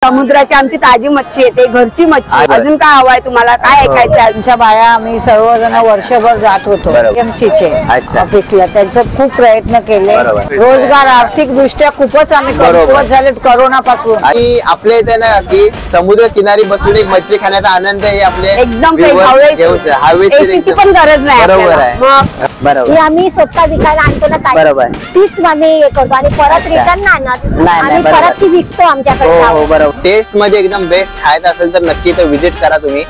समुद्राची आमची ताजी मच्छी येते, घरची मच्छी। अजून काय हवाय तुम्हाला, काय ऐकायचं? आमच्या बाया आम्ही सर्वजण वर्षभर जात होतो एमसीचे ऑफिसला, त्यांचे खूप प्रयत्न केले, रोजगार आर्थिक दृष्ट्या खूपच आम्ही कमकुवत झाले कोरोना पासून। आणि आपल्या इथे ना की समुद्र किनारी बसून एक मच्छी खाण्याचा आनंद हे आपले एकदम हवेची पण गरज नाही। बरोबर आहे, बरोबर। आम्ही स्वतः विकायला आणतो ना, बरोबर, तीच आम्ही हे करतो आणि परत रिटर्न आणत आणि परत ती विकतो आमच्याकडे। हो बरोबर। टेस्ट मध्ये एकदम बेस्ट खायचं असेल तर नक्की इथे विजिट करा तुम्ही।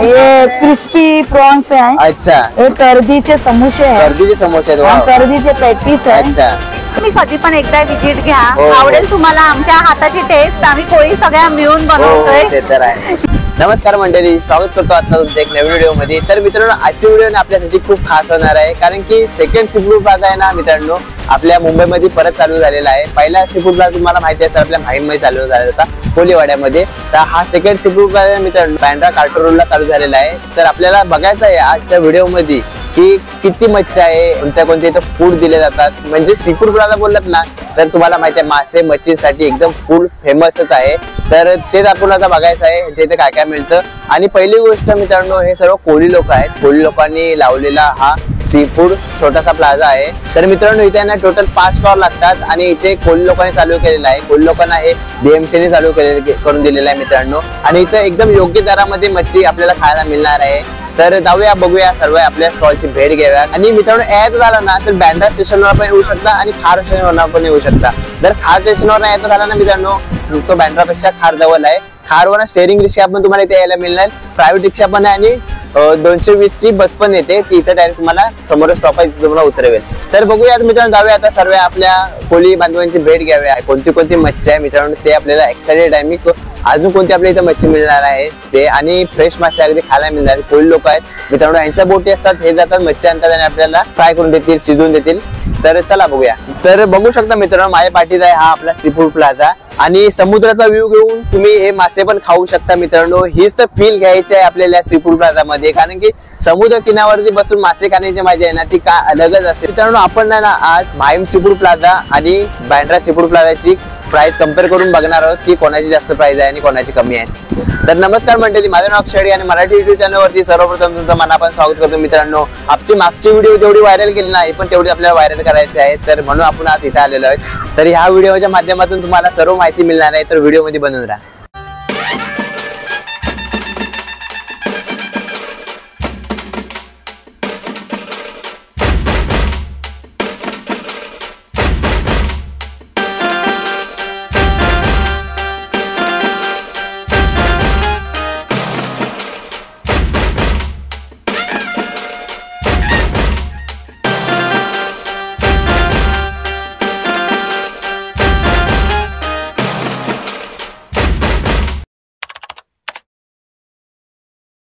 ये क्रिस्पी प्रॉन्स है। अच्छा, हे कर्दीचे समोसे आहे, कर्दीचे समोसे आहेत, कर्दीचे पॅटीस आहे। अच्छा, तुम्ही कधी पण एकदा विजिट घ्या, आवडेल तुम्हाला आमच्या हाताची टेस्ट। आम्ही कोळी सगळ्या मिळून बनवतोय। ते तर आहे। नमस्कार मंडळी, स्वागत करतो आता तुमच्या एक नवीन व्हिडिओ मध्ये। तर मित्रांनो, आजची व्हिडिओ आपल्यासाठी खूप खास होणार आहे, कारण की सेकंड सीफूड प्लाझा आहे ना मित्रांनो, आपल्या मुंबईमध्ये परत चालू झालेला आहे। पहिला सीफूड प्लाझा तुम्हाला माहिती असेल आपल्या भाईंमध्ये चालू झालेला होता कोलीवाड्यामध्ये, तर हा सेकंड सीफूड प्लाझा मित्रांनो बँड्रा कार्टर रोडला चालू झालेला आहे। तर आपल्याला बघायचं आहे आजच्या व्हिडिओमध्ये की किती मच्छी आहे, कोणत्या कोणत्या इथं फूड दिले जातात। म्हणजे सीफूड प्लाझा बोललात ना तर तुम्हाला माहिती आहे मासे मच्छीसाठी एकदम फूड फेमसच आहे। तर तेच आपण आता बघायचं आहे ह्याच्या इथे काय काय मिळतं। आणि पहिली गोष्ट मित्रांनो, हे सर्व कोळी लोक आहेत, कोळी लोकांनी लावलेला हा सीफूड छोटासा प्लाझा आहे। तर मित्रांनो, इथे ना टोटल 5 स्टॉल लागतात आणि इथे कोळी लोकांनी चालू केलेला आहे। कोळी लोकांना हे बीएमसीने चालू करून दिलेलं आहे मित्रांनो, आणि इथं एकदम योग्य दरामध्ये मच्छी आपल्याला खायला मिळणार आहे। तर जाऊया, बघूया, सर्व आपल्या स्टॉलची भेट घेऊया। आणि मित्रांनो, यायचं झालं ना तर बँड्रा स्टेशनवर पण येऊ शकता आणि खार स्टेशनवर पण येऊ शकता। जर खार स्टेशनवर यायचं झालं ना मित्रांनो, तो बँड्रापेक्षा खार जवळ आहे। खारवर शेअरिंग रिक्षा पण तुम्हाला इथे यायला मिळणार, प्रायव्हेट रिक्षा पण आहे आणि 220 ची बस पण येते, ती इथे डायरेक्ट तुम्हाला समोर स्टॉप आहे तुम्हाला उतरवेल। तर बघूया मित्रांनो, जाऊया आता सर्व आपल्या कोळी बांधवांची भेट घ्याव्या। कोणती कोणती मच्छी आहे मित्रांनो ते आपल्याला एक्साइटेड आहे मी, अजून कोणती आपल्या इथे मच्छी मिळणार आहे ते, आणि फ्रेश मासे अगदी खायला मिळणार। कोळी लोक आहेत मित्रांनो, यांच्या बोटी असतात, हे जातात मच्छी आणतात आणि आपल्याला फ्राय करून देतील, शिजवून देतील। तर चला बघूया। तर बघू शकता मित्रांनो, माझ्या पाठीत आहे हा आपला सीफूड प्लाझा, आणि समुद्राचा व्ह्यू घेऊन तुम्ही हे मासे पण खाऊ शकता मित्रांनो। हीच तर फील घ्यायची आहे आपल्याला सीफूड प्लाझा मध्ये, कारण की समुद्र किनाऱ्यावरती बसून मासे खाण्याची मजा आहे ना ती काय अलगच असते मित्रांनो। आपण ना आज भाईम सीफूड प्लाझा आणि बँड्रा सीफूड प्लाझाची प्राइस कंपेअर करून बघणार आहोत की कोणाची जास्त प्राइस आहे आणि कोणाची कमी आहे। तर नमस्कार मंडळी, माझं नाव अक्षय आणि मराठी युट्यूब चॅनलवरती सर्वप्रथम तुमचं मनापासून स्वागत करतो मित्रांनो। आपली मागची व्हिडिओ जेवढी व्हायरल केली नाही पण तेवढी आपल्याला व्हायरल करायची आहे, तर म्हणून आपण आज इथे आलेलो आहोत। तर ह्या व्हिडिओच्या माध्यमातून तुम्हाला सर्व माहिती मिळणार आहे, तर व्हिडिओ मध्ये बनवून राहा।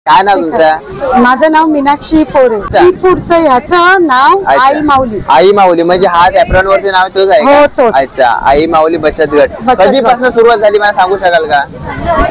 काय नाव तुमचं? माझं नाव मीनाक्षी पोरे। सीफूडचं ह्याचं नाव आई माऊली। आई माऊली म्हणजे हा ऍप्रॉन वरती नाव तोच आहे हो, का? अच्छा, आई माऊली बचत गट कधीपासून सुरुवात झाली मला सांगू शकाल का?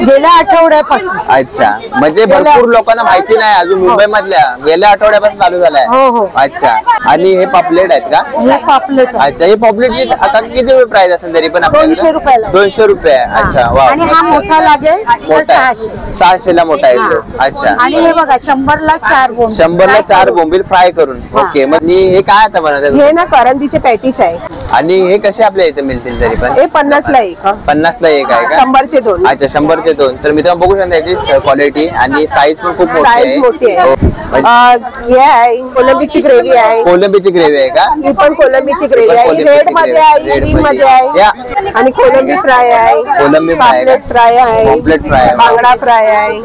गेल्या आठवड्यापासून। अच्छा, म्हणजे भरपूर लोकांना माहिती नाही अजून मुंबई मधल्या, गेल्या आठवड्यापासून चालू झालाय। हो हो। अच्छा, आणि हे पापलेट आहेत का? हे पापलेट। अच्छा, हे पापलेट आता किती रुपये प्राइस असेल तरी पण? 200 रुपयाला। 200 रुपये। अच्छा, वा। आणि हा मोठा लागेल मोठा 600। 600 ला मोठा आहे तो। अच्छा, आणि हे बघा 100 ला 4 बोंबील। 100 ला 4 बोंबील फ्राय करून। ओके, मग हे काय आता बनवतात? हे ना करंदीचे पॅटीस आहे आणि हे कसे आपल्या इथे मिळतील तरी पण? हे 50 ला एक। 50 ला एक आहे का? 100 चे 2। अच्छा, 100 चे 2। तर मित्रांनो बघू शकता याची क्वालिटी आणि साईज पण खूप मोठी आहे। साईज मोठी आहे। हो. हे आहे कोलंबीची ग्रेव्ही आहे। कोलंबीची ग्रेव्ही आहे का? ही पण कोलंबीची ग्रेव्ही आहे, रेड मध्ये आहे, ग्रीन मध्ये आहे, आणि कोलंबी फ्राय आहे, कोलंबी फ्राय, पापलेट फ्राय आहे, पॉम्पलेट फ्राय, बांगडा फ्राय आहे,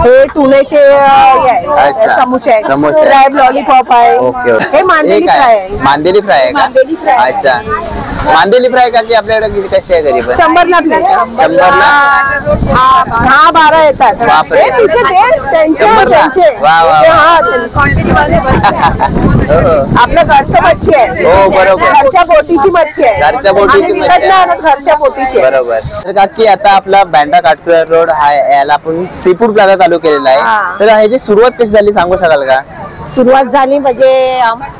हे टुनेचे अच्छा, समोसे आहे, समोसे, क्रॅब लॉलीपॉप आहे। Okay okay. हे मांदेली फ्राय आहे। मांदेली फ्राय आहे मांदेली का? फ्राय। अच्छा, मांदेली फ्राय का की आपल्याकडे किती कशी आहे तरी पण? 100 ला प्लेट। 100 ला 10-12 येतात। बापरे। हे तिथे त्यांचे 100 ला? त्यांचे वा, वा, वा। हा क्वांटिटी वाले आपल्या घरचं मच्छी आहे। हो बरोबर, घरच्या बोटीची मच्छी आहे, घरच्या बोटीची आम्ही मच्छी विकत नाही आणत, घरच्या बोटीची आहे। बरोबर। तर काकी आता आपला बँड्रा काटकर रोड हा याला आपण सीफूड प्लाझा चालू केलेला आहे, तर ह्याची सुरुवात कशी झाली सांगू शकाल का? सुरुवात झाली म्हणजे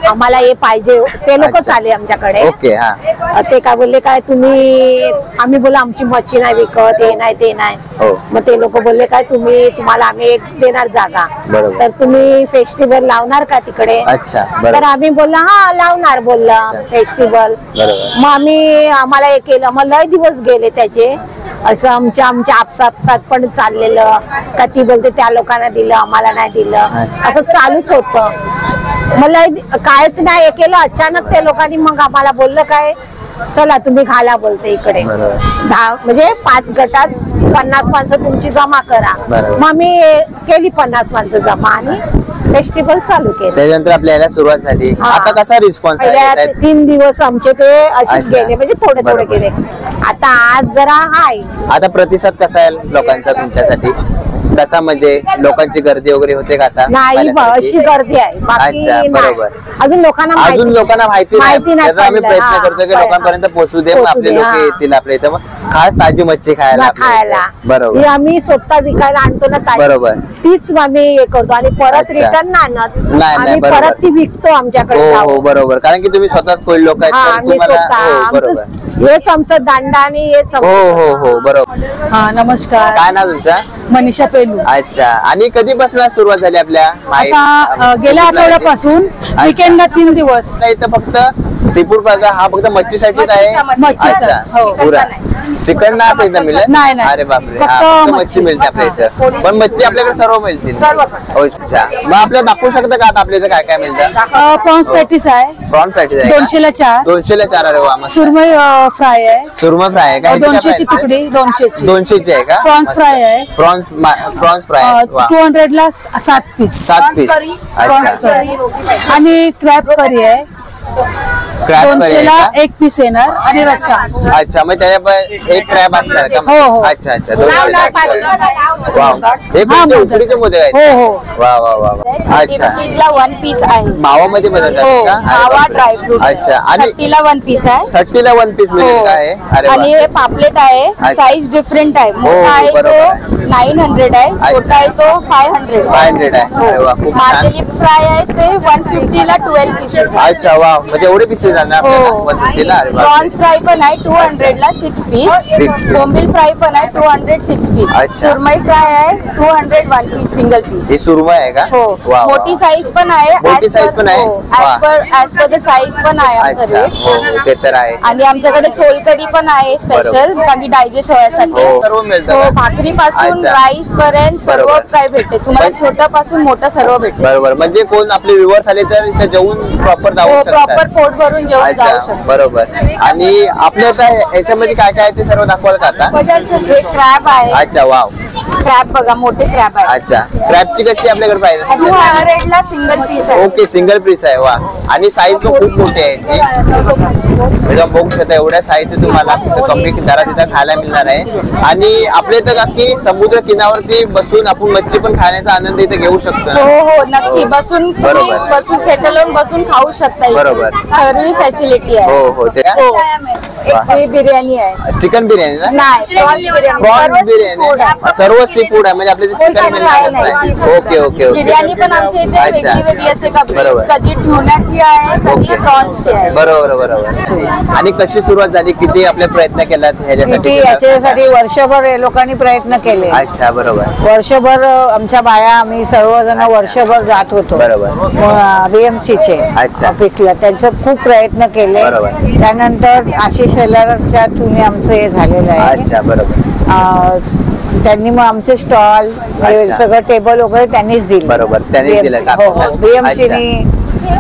आम्हाला हे पाहिजे, ते लोकच आले आमच्याकडे. ओके. हा. ते काय बोलले, काय तुम्ही, आम्ही बोला आमची मच्छी नाही विकत, हे नाही ते नाही. हो. मग ते लोक बोलले काय तुम्हाला आम्ही एक देणार जागा, बरोबर. तर तुम्ही फेस्टिवल लावणार का तिकडे? अच्छा. तर बरोबर. आम्ही बोलला हा लावणार बोललं फेस्टिवल. बरोबर. मग आम्हाला हे केलं, मग लय दिवस गेले त्याचे. असं आमच्या आपसात पण चाललेलं, का ती बोलते त्या लोकांना दिलं आम्हाला नाही दिलं, असं चालूच होतं. मला कायच नाही हे केलं. अचानक त्या लोकांनी मग आम्हाला बोललं काय चला तुम्ही घाला बोलते इकडे, 10 म्हणजे 5 गटात 50 माणसं तुमची जमा करा. मग आम्ही केली 50 माणसं जमा आणि फेस्टिवल चालू केलं. त्याच्यानंतर आपल्याला सुरुवात झाली. आता कसा रिस्पॉन्स आहे? 3 दिवस आमचे ते असेच गेले, म्हणजे थोडे गेले. आता आज जरा आहे. आता प्रतिसाद कसा आहे लोकांचा तुमच्यासाठी? कसा म्हणजे लोकांची गर्दी वगैरे होते का आता? नाही, अशी गर्दी आहे. अच्छा. बरोबर. अजून लोकांना माहिती नाही. आम्ही प्रयत्न करतोय की लोकांपर्यंत पोहोचू दे, मग आपले लोक येतील आपल्या इथं, मग खास ताजी मच्छी खायला. बरोबर. आम्ही स्वतः विकायला आणतो ना ताजी, बरोबर. तीच आम्ही हे करतो आणि परत रिटर्न आणत नाही, परत ती विकतो आमच्याकडे. हो बरोबर. कारण की तुम्ही स्वतःच कोळी लोक आहेत, हेच आमचं दांडा आणि हेच. हो बरोबर. हा, नमस्कार. काय नाव तुमचं? मनीषा पेलू. अच्छा. आणि कधीपासून सुरुवात झाली आपल्या? आता गेल्या आठवड्यापासून वीकेंडला 3 दिवस. इथं फक्त सीफूड प्लाझा हा फक्त मच्छीसाठीच आहे? अच्छा. पुरा चिकन नाही आपल्या इथं मिळेल? नाही. अरे बापरे. फक्त फक्त मच्छी मिळते आपल्या इथं, पण मच्छी आपल्याकडे सर्व मिळतील. अच्छा. मग आपल्याला दाखवू शकता का आता आपल्या इथं काय काय मिळतं? प्रॉन्स पॅटीस आहे, प्रॉन पॅटीस आहे 200ला 4. 200ला 4. अरे वा. सुरमई फ्राय आहे, सुरमई फ्राय आहे का? 200ची तुकडी, 200ची. 200ची आहे का? प्रॉन्स फ्राय आहे, प्रॉन्स फ्राय 200ला 7 पीस. 7 पीस. प्रॉन्स अच्छा. करी आणि क्रॅब करी आहे, क्रॅब 200ला 1 पीस येणार आणि रस्सा. अच्छा. मग त्याच्या एक क्रॅब असणार का? हो. अच्छा. 200. वाव. हे कोणते उकडीचे मोदक आहेत? हो. वा वा वा. अच्छा. 1 पीस आहे. मावामध्ये बनवतात का? मावा ड्रायफ्रूट. अच्छा. आणि 30ला 1 पीस आहे. 30ला 1 पीस मिळेल का? आहे. अरे आणि हे पापलेट आहे, साईज डिफरंट आहे. मोठा आहे तो 900 आहे, छोटा आहे तो 500 आहे. अरे वा. खूप छान. मार्गेली फ्राय आहे ते 150ला 12 पीसेस. अच्छा. वा. म्हणजे एवढे पीसेस जाणार आपल्याला 150ला? अरे वा. प्रॉन्स फ्राय पण आहे 200ला 6 पीस. 6 पीस. बोंबील फ्राय पण आहे 200 6 पीस. अच्छा. सुरमई फ्राय आहे 200 1 पीस सिंगल पीस. ही सुरमई आहे का? हो. वा. मोठी साईज पण आहे, मोठी size पण आहे? ऍज पर द साईज पण आहे अच्छा. आमच्याकडे. हो ते तर आहे. आणि आमच्याकडे सोलकढी पण आहे स्पेशल, बाकी डायजेस्ट होण्यासाठी. सर्व मिळतं हो, का? भाकरी पासून अच्छा. राईस पर्यंत सर्व बरोबर. काय भेटते तुम्हाला, छोटा पासून मोठा सर्व भेटते. बरोबर. म्हणजे कोण आपले व्ह्युअर्स आले तर इथे जेवून प्रॉपर जाऊ हो, शकतात. प्रॉपर पोट भरून जेवण जाऊ अच्छा. शकतो. बरोबर. आणि आपल्या आता याच्यामध्ये काय काय आहे ते सर्व दाखवाल का आता? हे क्रॅब आहे. अच्छा. वाव. क्रॅब बघा, मोठे क्रॅब आहे. अच्छा. क्रॅबची कशी आपल्याकडे पाहिजे? 200ला सिंगल पीस आहे. ओके. सिंगल पीस आहे. वा. आणि साईज पण खूप मोठी आहे याची. म्हणजे बघू शकता एवढ्या साईजचं तुम्हाला कमी दरात इथं खायला मिळणार आहे. आणि आपल्या इथं का की समुद्र किनाऱ्यावरती बसून आपण मच्छी पण खाण्याचा आनंद इथे घेऊ शकतो. हो नक्की. बसून तुम्ही बरोबर. बसून सेटल होऊन बसून खाऊ शकता. बरोबर. सर्व फॅसिलिटी आहे. हो ते हो. एक बिर्याणी आहे. चिकन बिर्याणी ना? नाही, प्रॉन्स बिर्याणी. प्रॉन्स सर्व बिर्याणी seafood आहे. सर्व सी फूड आहे, म्हणजे आपल्या चिकन चिकन मिळणार नाही, नाही. seafood. ओके. बिर्याणी पण आमच्या इथे अच्छा. वेगळी वेगळी असते. बरोबर. कधी ठेवण्याची आहे, कधी प्रॉन्सची आहे. बरोबर. आणि कशी सुरुवात झाली? किती आपले प्रयत्न केलात ह्याच्यासाठी? याच्यासाठी वर्षभर हे लोकांनी प्रयत्न केले. अच्छा. बरोबर. वर्षभर आमच्या बाया आम्ही सर्वजण वर्षभर जात होतो. बरोबर. बीएमसीचे अच्छा. ऑफिसला, त्यांचं खूप प्रयत्न केले. बरोबर. त्यानंतर आशिष शेलारच्या तुम्ही आमचं हे झालेलं आहे. अच्छा. बरोबर. त्यांनी मग आमचे स्टॉल सगळं टेबल वगैरे त्यांनीच दिले. बरोबर. त्यांनी दिलं का?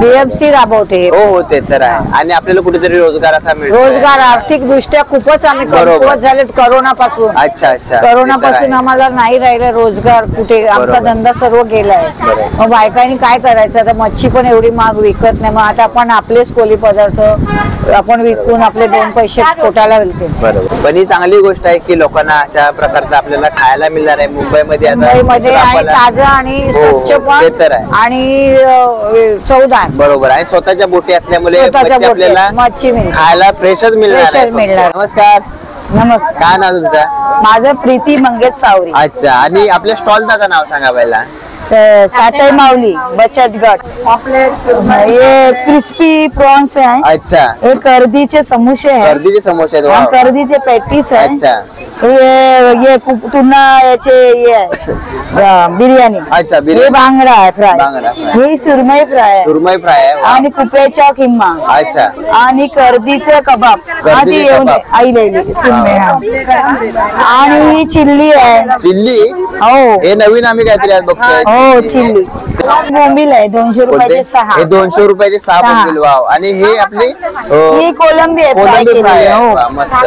बीएमसी राबवते हे. हो ते तर आहे. आणि आपल्याला कुठेतरी रोजगार असा मिळतो. रोजगार आर्थिक दृष्ट्या खूपच आम्ही कमकुवत झालेत करोनापासून. अच्छा. करोनापासून आम्हाला नाही राहिलं रोजगार कुठे. आमचा धंदा सर्व गेलाय. मग बायकांनी काय करायचं? आता मच्छी पण एवढी महाग विकत नाही, मग आता आपण आपलेच कोली पदार्थ आपण विकून आपले 2 पैसे पोटाला मिळते. बरोबर. पण ही चांगली गोष्ट आहे की लोकांना अशा प्रकारचं आपल्याला खायला मिळणार आहे मुंबईमध्ये. मुंबईमध्ये आणि ताजं आणि स्वच्छ पण आणि चवदार. बरोबर. आणि स्वतःच्या बोटी असल्यामुळे आपल्याला मच्छी खायला फ्रेशच मिळणार. नमस्कार. नमस्कार. काय नाव तुमचं? माझं प्रीती मंगेश सावरी. अच्छा. आणि आपल्या स्टॉल दादा नाव सांगा पहिला. सातई माउली बचत गट, ये क्रिस्पी प्रॉन्स है, अच्छा ये कर्दीचे समोसे है, गर्दीचे समोसे आहेत और वाव. कर्दीचे पॅटीस है, अच्छा ये तुना याचे ये आहे, बिर्याणी, अच्छा हे बिर्याणी बांगडा आहे फ्राय, बांगडा fry. हे सुरमई फ्राय आहे, सुरमई फ्राय आहे वाव. आणि कुप्याच्या किम्मा, अच्छा आणि कर्दीचं कबाब, कर्दीचे आधी येऊन कबाब. आई लिहिली सुरमई, हा. आणि ही चिल्ली आहे, चिल्ली हो हे नवीन आम्ही काहीतरी आज बघतोय. हो चिल्ली, बोंबील आहे 200 रुपयाचे 6, हे 200 रुपयाचे 6 सहा. बोंबील वाव. आणि हे आपली ही कोलंबी आहे fry कोलंबी केलेली, फ्राय आहे हो. वा, मस्त.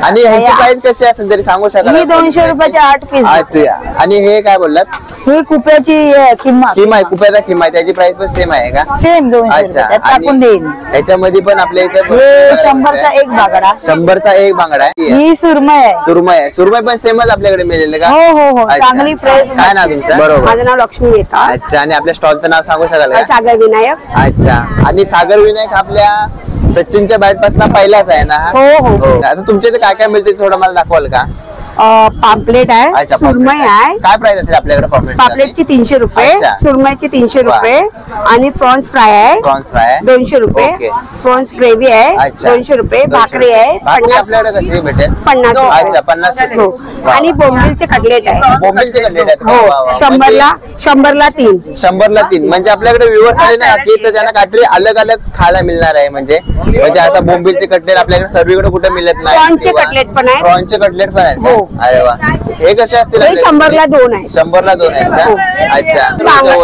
आणि ह्याची प्राइस कशी असेल तरी सांगू शकाल? ही 200 रुपयाचे 8 पीस, आणि हे काय बोललात? ही कुप्याची किंमत किमा आहे, कुप्याचा किमा आहे, त्याची प्राइस पण सेम आहे का? सेम 200 अच्छा. रुपये टाकून देईन. ह्याच्यामध्ये पण आपल्या इथे हे 100चा एक बागडा, 100चा एक बांगडा आहे. ही सुरमई आहे, सुरमई आहे. सुरमई पण सेमच आपल्याकडे मिळेल का? हो हो हो, अच्छा. चांगली फ्रेश. काय नाव तुमचं? बरोबर. माझं नाव लक्ष्मी येतात, अच्छा. आणि आपल्या स्टॉलचं नाव सांगू शकाल का? सागर विनायक. अच्छा. आणि सागर विनायक आपल्या सचिनच्या बॅट पासून पहिलाच आहे ना? हो हो हो. आता तुमच्या इथे काय काय मिळते थोडं मला दाखवाल का? पापलेट आहे, अच्छा, सुरमई पापलेट आहे, काय प्राइस असेल आपल्याकडे पापलेट? पापलेटची 300 रुपये, अच्छा. सुरमईची 300 वा. रुपये, आणि प्रॉन्स फ्राय आहे प्रॉन्स फ्राय 200 रुपये, ओके. प्रॉन्स ग्रेव्ही आहे अच्छा. 200 रुपये, 200. भाकरी आहे भाकरी 50 आपल्याकडे कशी भेटेल? 50 रुपये. अच्छा 50 हो. रुपये. आणि बोंबिलचे कटलेट आहे, बोंबिलचे कटलेट आहेत. हो, वा, वा. 100ला 3. 100ला 3. म्हणजे आपल्याकडे व्ह्यूअर्स आले ना की तर त्यांना काहीतरी अलग अलग खायला मिळणार आहे. म्हणजे आता बोंबिलचे कटलेट आपल्याकडे सर्वीकडे कुठे मिळत नाही. प्रॉन्सचे कटलेट पण आहेत. प्रॉन्सचे कटलेट पण आहेत हो. का? अरे वा. हे कसे असतील हे आपल्याकडे? 100ला 2 आहे. 100ला 2 आहेत हो. का? अच्छा.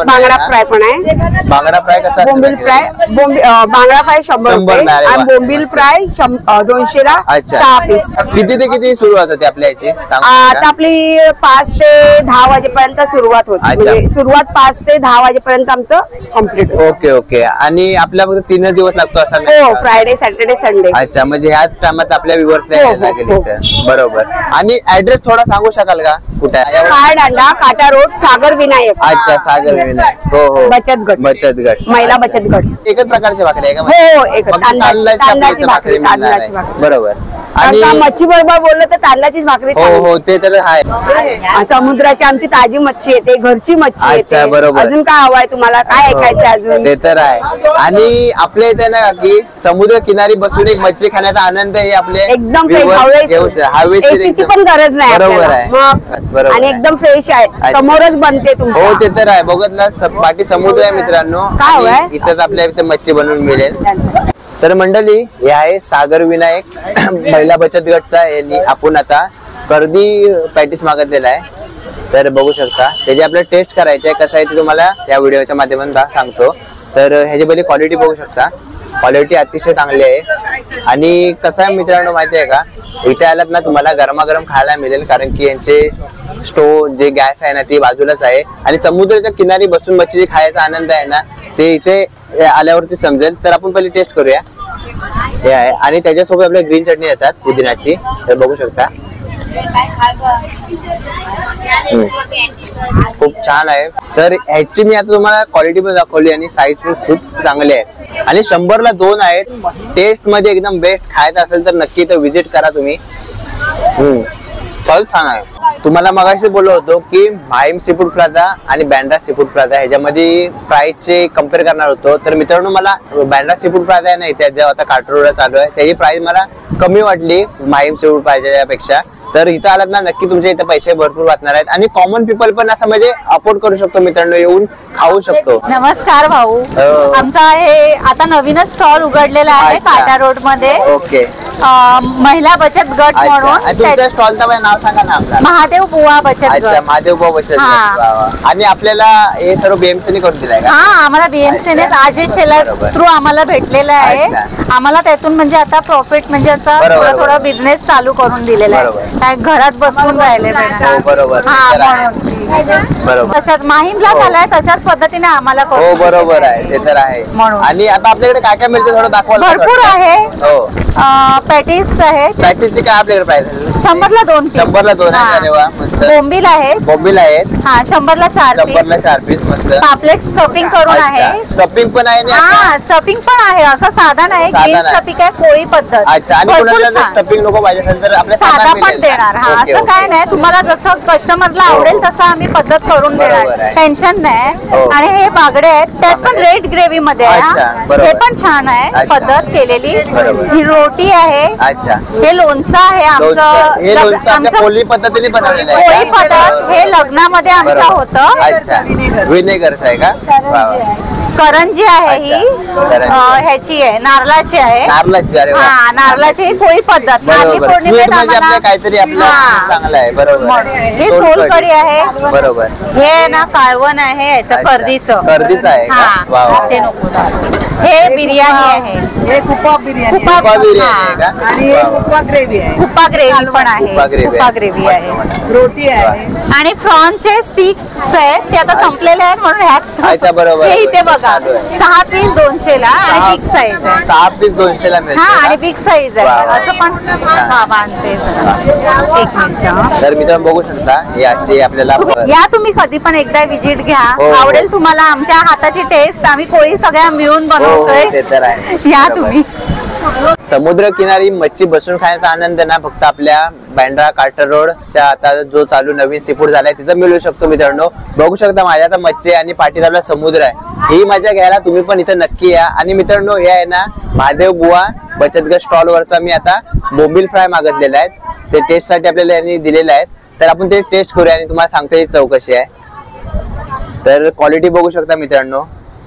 बांगडा फ्राय पण आहे, बांगडा फ्राय कसा असेल बोंबील फ्राय, बांगडा फ्राय 100 रुपये, 100 अरे वा. आणि बोंबील फ्राय 200ला अच्छा. 6 पीस. किती ते किती सुरुवात होते आपल्या याची सांगू आता शकता? आपली 5 ते 10 वाजेपर्यंत सुरुवात होती, अच्छा. म्हणजे सुरुवात 5 ते 10 वाजेपर्यंत आमचं कम्प्लीट होतं. Okay okay. आणि आपल्या फक्त 3 दिवस लागतो असा हो, मेनू का? Friday Saturday Sunday. अच्छा. म्हणजे ह्याच टायमात आपल्या व्ह्यूअर्स हो, यायला हो, लागेल हो. इथं. बरोबर. आणि ऍड्रेस थोडा सांगू शकाल का कुठे आहे? हाड अंडा काटा रोड सागर विनायक. अच्छा. सागर विनायक. हो हो. बचत गट. बचत गट. महिला अच्छा. बचत गट. एकच प्रकारची भाकरी आहे का? हो, एकच. फक्त तांदळाची आपल्या इथं भाकरी, मिळणार तांदळाची आहे. भाकरी. बरोबर. आणि आता मच्छी बरोबर बोललं तर तांदळाचीच भाकरी हो चांगली. हो ते तर आहे. समुद्राची आमची ताजी मच्छी येते, घरची मच्छी अच्छा, येते. बरोबर. अजून काय हवंय तुम्हाला, काय ऐकायचं अजून? ते तर आहे. आणि आपल्या इथे ना की समुद्र किनारी बसून एक मच्छी खाण्याचा आनंद हे आपले एकदम फ्रेश, viewers हवेशीर एसीची एकदम. पण गरज नाही बरोबर आपल्याला. आहे. मग बरोबर आणि आहे. एकदम फ्रेश आहे, अच्छा. समोरच बनते हो तुमच्या. ते तर आहे. बघत ना पाठी समुद्र आहे मित्रांनो. काय हवंय? आणि इथंच आपल्या इथे मच्छी बनवून मिळेल. तर मंडळी हे आहे सागर विनायक महिला बचत गटचा. यांनी आपण आता कर्दी पॅटीस मागितलेला आहे. तर बघू शकता त्याची आपल्याला टेस्ट करायची आहे. कसं आहे ते तुम्हाला या व्हिडिओच्या माध्यमातून सांगतो. तर ह्याची पहिली क्वालिटी बघू शकता. क्वालिटी अतिशय चांगली आहे. आणि कसं आहे मित्रांनो माहिती आहे का, इथे आलात ना तुम्हाला गरमागरम खायला मिळेल. कारण की यांचे स्टोव जे गॅस आहे ना ती बाजूलाच आहे. आणि समुद्राच्या किनारी बसून मच्छी खायचा आनंद आहे ना ते इथे आल्यावरती समजेल. तर आपण पहिली टेस्ट करूया. हे आहे. आणि त्याच्यासोबत आपल्या ग्रीन चटणी येतात पुदिनाची. तर बघू शकता खूप छान आहे. तर ह्याची मी आता तुम्हाला क्वालिटी पण दाखवली आणि साईज पण खूप चांगली आहे. आणि 100ला 2 आहेत. टेस्ट मध्ये एकदम बेस्ट. खायचं असेल तर नक्की इथं व्हिजिट करा तुम्ही. खरंच छान आहे. तुम्हाला मगाशी बोललो होतो की माहीम सीफूड प्लाझा आणि बँड्रा सीफूड प्लाझा ह्याच्यामध्ये प्राइसचे कम्पेअर करणार होतो. तर मित्रांनो मला बँड्रा सीफूड प्लाझा आहे ना इथे जेव्हा आता काटर रोडला चालू आहे त्याची प्राइस मला कमी वाटली माहीम सीफूड प्लाझाच्या पेक्षा. तर इथं आलात ना नक्की तुमच्या इथे पैसे भरपूर वाचणार आहेत. आणि कॉमन पीपल पण असं म्हणजे अफोर्ड करू शकतो मित्रांनो, येऊन खाऊ शकतो. नमस्कार भाऊ. हो. आमचा हे आता नवीनच स्टॉल उघडलेला आहे अच्छा. काटा रोड मध्ये. ओके. महिला बचत गट अच्छा. म्हणून. आणि तुमच्या स्टॉलचं नाव सांगा ना आपल्याला. महादेव बुवा बचत अच्छा. गट. महादेव भाऊ बचत हा. गट. वा वा. आणि आपल्याला हे सर्व बीएमसी ने करून दिलाय का? हा, आम्हाला बीएमसी ने अच्छा. आजी शेलर बरोबर. थ्रू आम्हाला भेटलेलं आहे. अच्छा. आम्हाला त्यातून म्हणजे आता प्रॉफिट म्हणजे असं बरोबर, थोडा बिझनेस चालू करून दिलेला बरोबर. आहे. काय घरात बसून राहिले हो, बरोबर. हा, ते तर आहे. म्हणून. बरोबर. तशाच माहीमला हो. झालाय तशाच पद्धतीने आम्हाला हो करून बरोबर आहे. ते तर आहे. म्हणून. आणि आता आपल्याकडे काय काय मिळतं थोडं दाखवाल का? भरपूर आहे. हो. पॅटीस आहेत पॅटीसची काय आपल्याकडे प्राइस? 100ला 2 पीस. 100ला 2 आहे. हा. अरे वा मस्त. बोंबील आहेत. बोंबील आहेत. हा, 100ला 4 100ला पीस. 4 पीस मस्त. पापलेट स्टफिंग करून आहे. स्टफिंग पण आहे आणि हा, स्टफिंग पण आहे. असं साधा नाही, साधा ग्रीन नाही. स्टफिंग आहे, पोळी पद्धत. अच्छा. आणि भरपूर कोणाला छान. स्टफिंग नको पाहिजे असेल तर आपल्या साधा पण मिळेल का? देणार. हा, ओके, असं ओके. काय नाही, तुम्हाला जसं कस्टमरला हो. आवडेल तसं आम्ही पद्धत करून बरोबर देणार, आहे. टेन्शन नाही. हो. आणि हे बागडे आहेत त्यात पण रेड ग्रेव्ही मध्ये आहे अच्छा, हा. बरोबर. हे पण छान आहे अच्छा. पद्धत केलेली. बरोबर. ही रोटी आहे, अच्छा, हे लोणचं आहे लोणचं. हे लोणचं आपल्या आमचं कोली पद्धतीने बनवलेलं आहे पोळी का? पदार्थ हे लग्नामध्ये आमचं बरोबर. होतं. अच्छा, विनेगरचं आहे का? वा वा. करंजी आहे ही अच्छा, करंजी. ह्याची आहे, नारळाची आहे. नारळाची, अरे वा. हा, नारळाची ही पोळी पद्धत. नारळी बरोबर. पौर्णिमेत स्वीट म्हणजे आम्हाला- आपलं काहीतरी आपलं हा. चांगलं आहे. बरोबर. हे सोलकढी आहे. बरोबर. हे ना काळवण आहे याचं अच्छा. कर्दीचं. कर्दीचं आहे का? वा, वा. हा, ते नको. हे बिर्याणी आहे. हे कुपा बिर्याणी कुपा- कुपा बिर्याणी हा. आहे का? आणि वा, हे वा. कुपा ग्रेव्ही आहे, कुपा ग्रेव्ही पण आहे. कुपा ग्रेव्ही कुपा आहे. ग्रेव्ही मस्त, आहे. मस्त. रोटी आहे. आणि फ्रॉनचे स्टिक्स आहेत ते आता संपलेले आहेत म्हणून अच्छा, बरोबर. हे इथे बघा, चालू आहे. 6 पीस 200 ला आणि बिग साईज आहे. 6 पीस 200 ला मिळते हा, का? आणि बिग साईज आहे. वा, वा. असं पण हा बांधते जरा. एक मिनिट हा. तर मित्रांनो बघू शकता हे अशी आपल्याला या तुम्ही कधी पण एकदा विजिट घ्या, हो. आवडेल तुम्हाला आमच्या हाताची टेस्ट. आम्ही कोळी सगळ्या मिळून हो, बनवतोय. ते तर आहे. या बरोबर. तुम्ही. समुद्र किनारी मच्छी बसून खाण्याचा आनंद ना फक्त आपल्या बँड्रा कार्टर रोडच्या आता जो चालू नवीन सीफूड झालाय तिथं मिळू शकतो. मित्रांनो बघू शकता माझ्या आता मच्छी आणि पाठीदारला समुद्र आहे. ही मजा घ्यायला तुम्ही पण इथं नक्की या. आणि मित्रांनो हे आहे ना महादेव बुवा बचत गट स्टॉल वरचा मी आता बोंबील फ्राय मागितलेला आहे. ते टेस्ट साठी आपल्याला यांनी दिलेले आहेत. तर आपण ते टेस्ट करूया आणि तुम्हाला सांगतो ही चव कशी आहे. तर क्वालिटी बघू शकता मित्रांनो,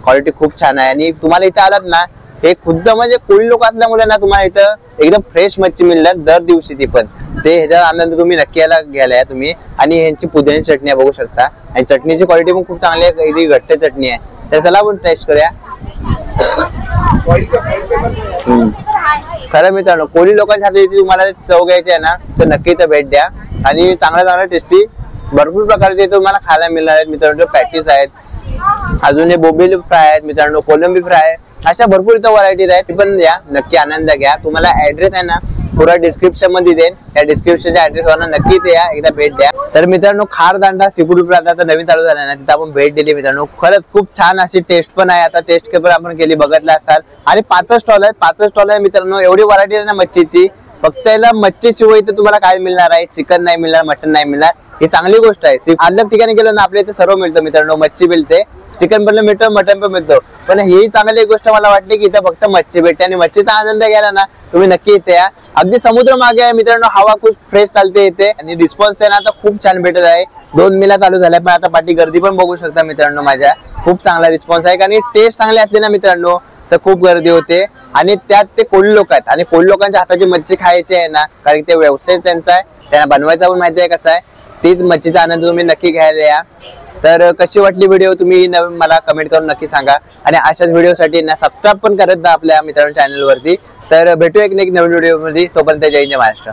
क्वालिटी खूप छान आहे. आणि तुम्हाला इथं आलात ना हे खुद्द म्हणजे कोळी लोक असल्यामुळे ना तुम्हाला इथं एकदम फ्रेश मच्छी मिळणार दर दिवशी. ती पण ते ह्याचा आनंद तुम्ही नक्की याला घ्यायला या तुम्ही. आणि ह्यांची पुदिन्याची चटणी आहे बघू शकता. आणि चटणीची क्वालिटी पण खूप चांगली आहे, एकदम घट्ट चटणी आहे. तर चला आपण टेस्ट करूया. खरं मित्रांनो कोळी लोकांच्या हाती तुम्हाला चव घ्यायची आहे ना तर नक्की इथं भेट द्या. आणि चांगला टेस्टी भरपूर प्रकारचे तुम्हाला खायला मिळणार आहेत. मित्रांनो पॅटीस आहेत, अजून हे बोंबील फ्राय आहेत मित्रांनो, कोलंबी फ्राय, अशा भरपूर इथं व्हरायटीज आहेत. पण या नक्की आनंद घ्या. तुम्हाला ऍड्रेस आहे ना पुरा डिस्क्रिप्शन मध्ये देईन. या डिस्क्रिप्शनच्या ऍड्रेस वर नक्की ते या, एकदा भेट द्या. तर मित्रांनो खारदांडा सीफूड आता नवीन चालू झाला ना, तिथं आपण भेट दिली मित्रांनो. खरंच खूप छान अशी टेस्ट पण आहे. आता टेस्ट पण आपण केली, बघितलं असाल. आणि 5 स्टॉल आहे मित्रांनो. एवढी व्हरायटी आहे ना मच्छीची. फक्त याला मच्छी शिवाय इथं तुम्हाला काय मिळणार आहे, चिकन नाही मिळणार, मटन नाही मिळणार. ही चांगली गोष्ट आहे. अलग ठिकाणी गेलो ना आपल्या इथे सर्व मिळतं मित्रांनो. मच्छी मिळते, चिकन पण मिळतं, मटन पण मिळतो. पण ही चांगली गोष्ट मला वाटते की इथं फक्त मच्छी भेटते. आणि मच्छीचा आनंद घ्यायला ना तुम्ही नक्की इथे या. अगदी समुद्र मागे आहे मित्रांनो, हवा खूप फ्रेश चालते इथे. आणि रिस्पॉन्स आहे ना आता खूप छान भेटत आहे. 2 मिला चालू झालाय पण आता पाठी गर्दी पण बघू शकता मित्रांनो. माझ्या खूप चांगला रिस्पॉन्स आहे. कारण टेस्ट चांगली असली ना मित्रांनो तर खूप गर्दी होते. आणि त्यात ते कोळी लोक आहेत आणि कोळी लोकांच्या हाताची मच्छी खायची आहे ना, कारण ते व्यवसाय त्यांचा आहे, त्यांना बनवायचा पण माहिती आहे कसा आहे. तीच मच्छीचा आनंद तुम्ही नक्की घ्यायला या. तर कशी वाटली व्हिडिओ तुम्ही मला कमेंट करून नक्की सांगा. आणि अशाच व्हिडिओसाठी ना सबस्क्राईब पण करत जा आपल्या मित्रांनो चॅनल वरती. तर भेटूया एक नवीन व्हिडिओ मध्ये. तोपर्यंत जय हिंद महाराष्ट्र.